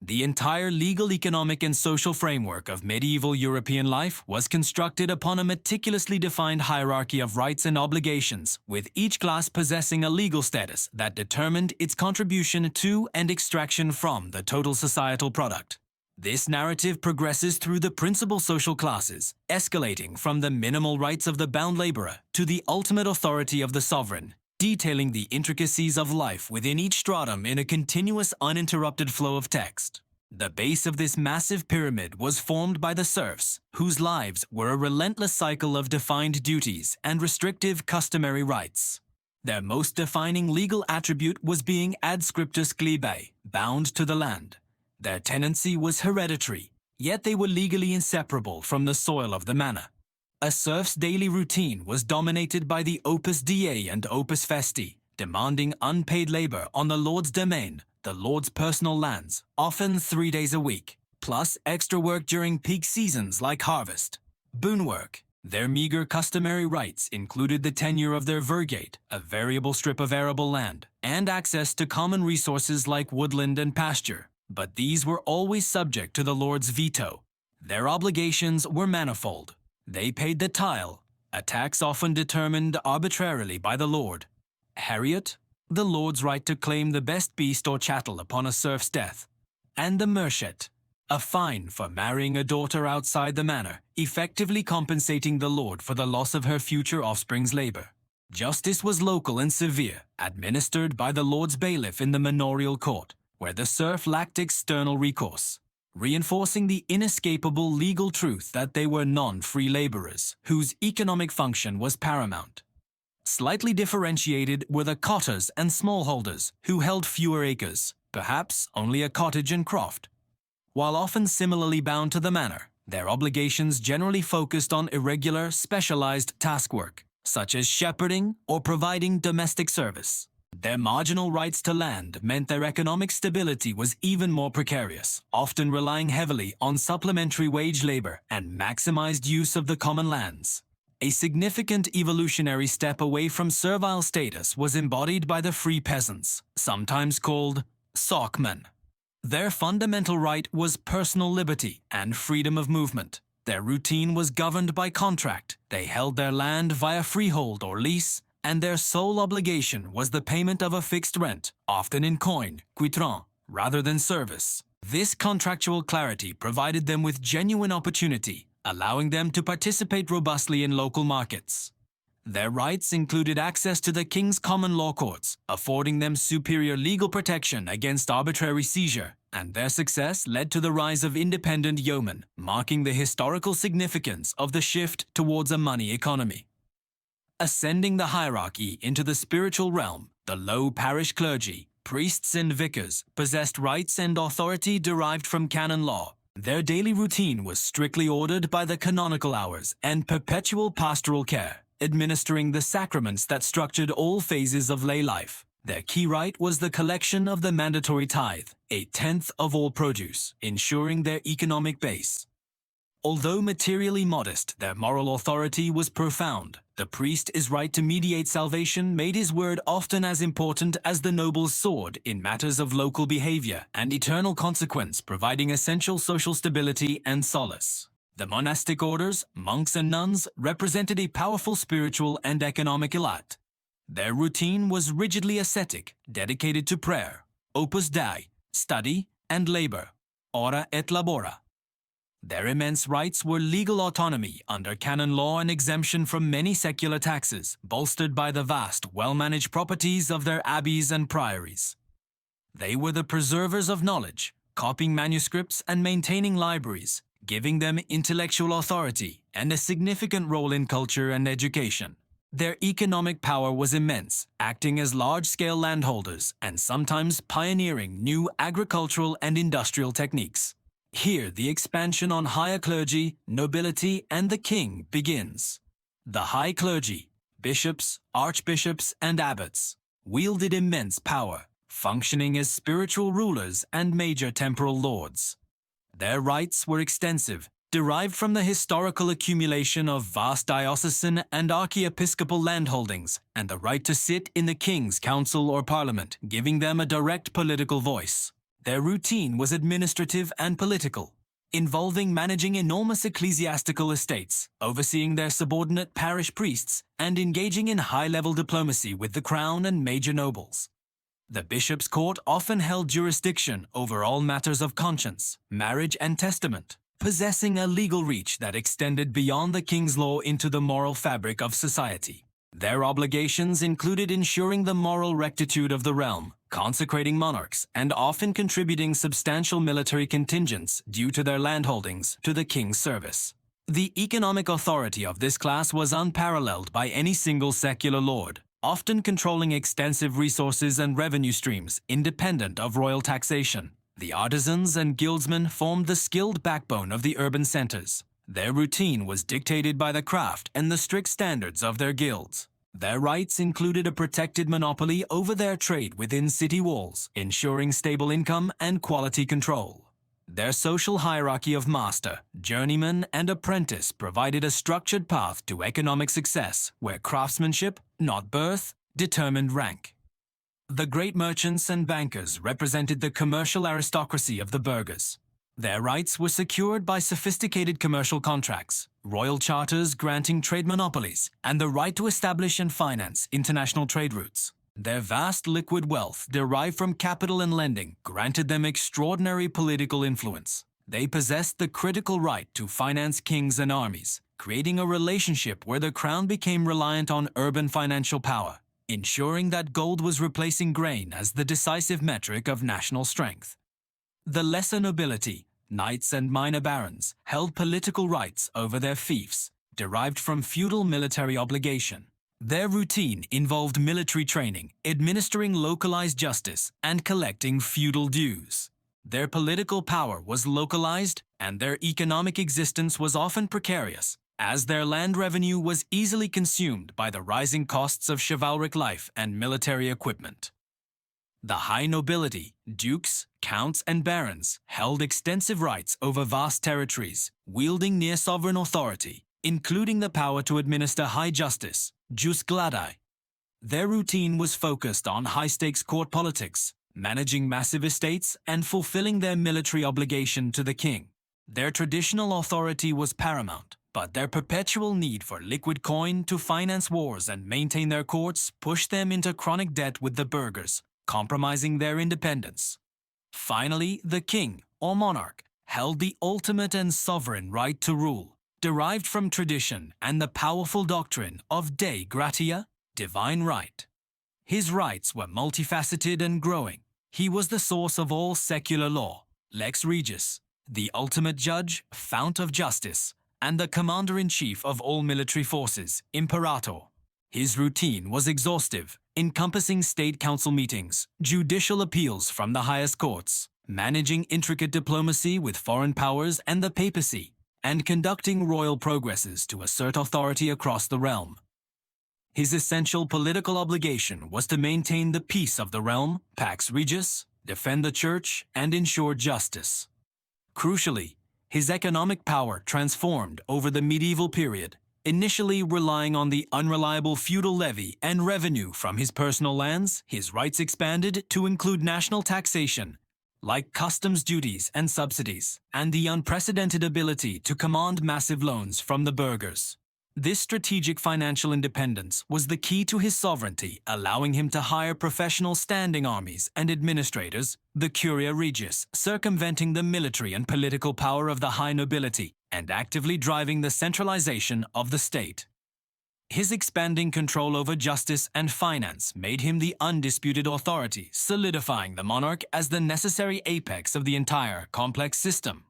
The entire legal, economic, and social framework of medieval European life was constructed upon a meticulously defined hierarchy of rights and obligations, with each class possessing a legal status that determined its contribution to and extraction from the total societal product. This narrative progresses through the principal social classes, escalating from the minimal rights of the bound laborer to the ultimate authority of the sovereign, detailing the intricacies of life within each stratum in a continuous, uninterrupted flow of text. The base of this massive pyramid was formed by the serfs, whose lives were a relentless cycle of defined duties and restrictive customary rights. Their most defining legal attribute was being adscriptus glebe, bound to the land. Their tenancy was hereditary, yet they were legally inseparable from the soil of the manor. A serf's daily routine was dominated by the opus dei and opus festi, demanding unpaid labor on the lord's domain, the lord's personal lands, often 3 days a week, plus extra work during peak seasons like harvest. Boon work. Their meager customary rights included the tenure of their vergate, a variable strip of arable land, and access to common resources like woodland and pasture, but these were always subject to the lord's veto. Their obligations were manifold. They paid the tile, a tax often determined arbitrarily by the lord. Harriet, the lord's right to claim the best beast or chattel upon a serf's death. And the merchet, a fine for marrying a daughter outside the manor, effectively compensating the lord for the loss of her future offspring's labor. Justice was local and severe, administered by the lord's bailiff in the manorial court, where the serf lacked external recourse, reinforcing the inescapable legal truth that they were non-free laborers, whose economic function was paramount. Slightly differentiated were the cotters and smallholders, who held fewer acres, perhaps only a cottage and croft. While often similarly bound to the manor, their obligations generally focused on irregular, specialized task work, such as shepherding or providing domestic service. Their marginal rights to land meant their economic stability was even more precarious, often relying heavily on supplementary wage labor and maximized use of the common lands. A significant evolutionary step away from servile status was embodied by the free peasants, sometimes called sockmen. Their fundamental right was personal liberty and freedom of movement. Their routine was governed by contract. They held their land via freehold or lease, and their sole obligation was the payment of a fixed rent, often in coin, quitrent, rather than service. This contractual clarity provided them with genuine opportunity, allowing them to participate robustly in local markets. Their rights included access to the king's common law courts, affording them superior legal protection against arbitrary seizure, and their success led to the rise of independent yeomen, marking the historical significance of the shift towards a money economy. Ascending the hierarchy into the spiritual realm, the low parish clergy, priests and vicars, possessed rights and authority derived from canon law. Their daily routine was strictly ordered by the canonical hours and perpetual pastoral care, administering the sacraments that structured all phases of lay life. Their key right was the collection of the mandatory tithe, a tenth of all produce, ensuring their economic base. Although materially modest, their moral authority was profound. The priest's right to mediate salvation made his word often as important as the noble's sword in matters of local behavior and eternal consequence, providing essential social stability and solace. The monastic orders, monks and nuns, represented a powerful spiritual and economic elite. Their routine was rigidly ascetic, dedicated to prayer, opus dei, study, and labor, ora et labora. Their immense rights were legal autonomy under canon law and exemption from many secular taxes, bolstered by the vast, well-managed properties of their abbeys and priories. They were the preservers of knowledge, copying manuscripts and maintaining libraries, giving them intellectual authority and a significant role in culture and education. Their economic power was immense, acting as large-scale landholders and sometimes pioneering new agricultural and industrial techniques. Here, the expansion on higher clergy, nobility, and the king begins. The high clergy, bishops, archbishops, and abbots, wielded immense power, functioning as spiritual rulers and major temporal lords. Their rights were extensive, derived from the historical accumulation of vast diocesan and archiepiscopal landholdings, and the right to sit in the king's council or parliament, giving them a direct political voice. Their routine was administrative and political, involving managing enormous ecclesiastical estates, overseeing their subordinate parish priests, and engaging in high-level diplomacy with the crown and major nobles. The bishop's court often held jurisdiction over all matters of conscience, marriage and testament, possessing a legal reach that extended beyond the king's law into the moral fabric of society. Their obligations included ensuring the moral rectitude of the realm, consecrating monarchs, and often contributing substantial military contingents due to their landholdings to the king's service. The economic authority of this class was unparalleled by any single secular lord, often controlling extensive resources and revenue streams independent of royal taxation. The artisans and guildsmen formed the skilled backbone of the urban centers. Their routine was dictated by the craft and the strict standards of their guilds. Their rights included a protected monopoly over their trade within city walls, ensuring stable income and quality control. Their social hierarchy of master, journeyman, and apprentice provided a structured path to economic success, where craftsmanship, not birth, determined rank. The great merchants and bankers represented the commercial aristocracy of the burghers. Their rights were secured by sophisticated commercial contracts, royal charters granting trade monopolies, and the right to establish and finance international trade routes. Their vast liquid wealth, derived from capital and lending, granted them extraordinary political influence. They possessed the critical right to finance kings and armies, creating a relationship where the crown became reliant on urban financial power, ensuring that gold was replacing grain as the decisive metric of national strength. The lesser nobility, knights and minor barons, held political rights over their fiefs, derived from feudal military obligation. Their routine involved military training, administering localized justice, and collecting feudal dues. Their political power was localized, and their economic existence was often precarious, as their land revenue was easily consumed by the rising costs of chivalric life and military equipment. The high nobility, dukes, counts, and barons held extensive rights over vast territories, wielding near-sovereign authority, including the power to administer high justice, jus gladi. Their routine was focused on high-stakes court politics, managing massive estates, and fulfilling their military obligation to the king. Their traditional authority was paramount, but their perpetual need for liquid coin to finance wars and maintain their courts pushed them into chronic debt with the burghers, compromising their independence. Finally, the king, or monarch, held the ultimate and sovereign right to rule, derived from tradition and the powerful doctrine of Dei Gratia, divine right. His rights were multifaceted and growing. He was the source of all secular law, lex regis, the ultimate judge, fount of justice, and the commander-in-chief of all military forces, imperator. His routine was exhaustive, encompassing state council meetings, judicial appeals from the highest courts, managing intricate diplomacy with foreign powers and the papacy, and conducting royal progresses to assert authority across the realm. His essential political obligation was to maintain the peace of the realm, pax regis, defend the church, and ensure justice. Crucially, his economic power transformed over the medieval period, initially relying on the unreliable feudal levy and revenue from his personal lands. His rights expanded to include national taxation, like customs duties and subsidies, and the unprecedented ability to command massive loans from the burghers. This strategic financial independence was the key to his sovereignty, allowing him to hire professional standing armies and administrators, the curia regis, circumventing the military and political power of the high nobility, and actively driving the centralization of the state. His expanding control over justice and finance made him the undisputed authority, solidifying the monarch as the necessary apex of the entire complex system.